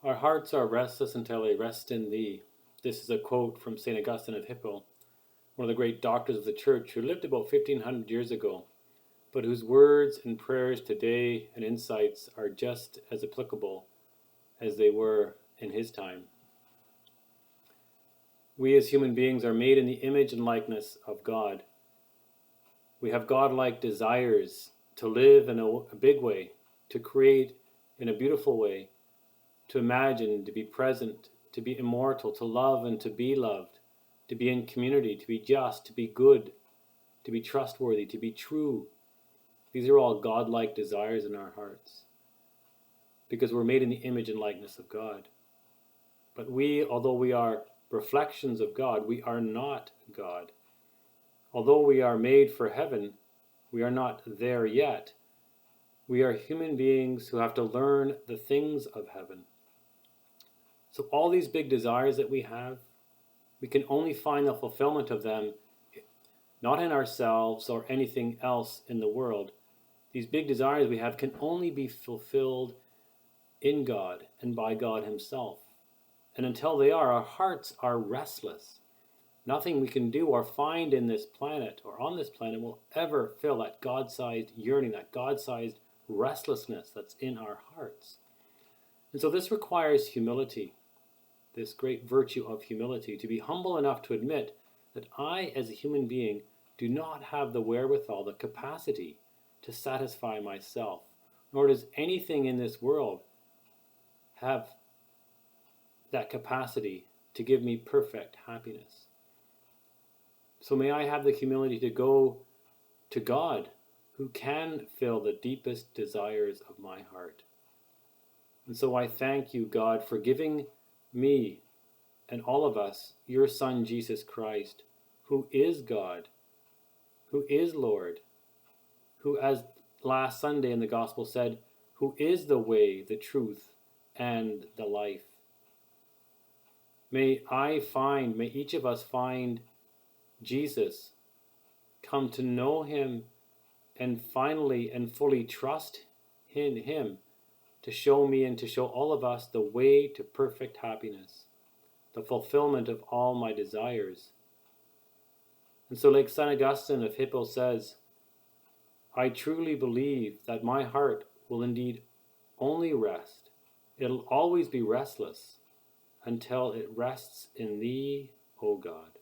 Our hearts are restless until they rest in thee. This is a quote from St. Augustine of Hippo, one of the great doctors of the church who lived about 1500 years ago, but whose words and prayers today and insights are just as applicable as they were in his time. We as human beings are made in the image and likeness of God. We have God-like desires to live in a big way, to create in a beautiful way, to imagine, to be present, to be immortal, to love and to be loved, to be in community, to be just, to be good, to be trustworthy, to be true. These are all God-like desires in our hearts because we're made in the image and likeness of God. But we, although we are reflections of God, we are not God. Although we are made for heaven, we are not there yet. We are human beings who have to learn the things of heaven. So all these big desires that we have, we can only find the fulfillment of them not in ourselves or anything else in the world. These big desires we have can only be fulfilled in God and by God Himself. And until they are, our hearts are restless. Nothing we can do or find in this planet or on this planet will ever fill that God-sized yearning, that God-sized restlessness that's in our hearts. And so this requires humility, this great virtue of humility, to be humble enough to admit that I, as a human being, do not have the wherewithal, the capacity to satisfy myself, nor does anything in this world have that capacity to give me perfect happiness. So may I have the humility to go to God, who can fill the deepest desires of my heart. And so I thank you, God, for giving me and all of us your Son, Jesus Christ, who is God, who is Lord, who, as last Sunday in the Gospel said, who is the way, the truth, and the life. May each of us find Jesus, come to know Him, and finally and fully trust in Him to show me and to show all of us the way to perfect happiness, the fulfillment of all my desires. And so, like St. Augustine of Hippo says, I truly believe that my heart will indeed only rest. It'll always be restless until it rests in Thee, O God.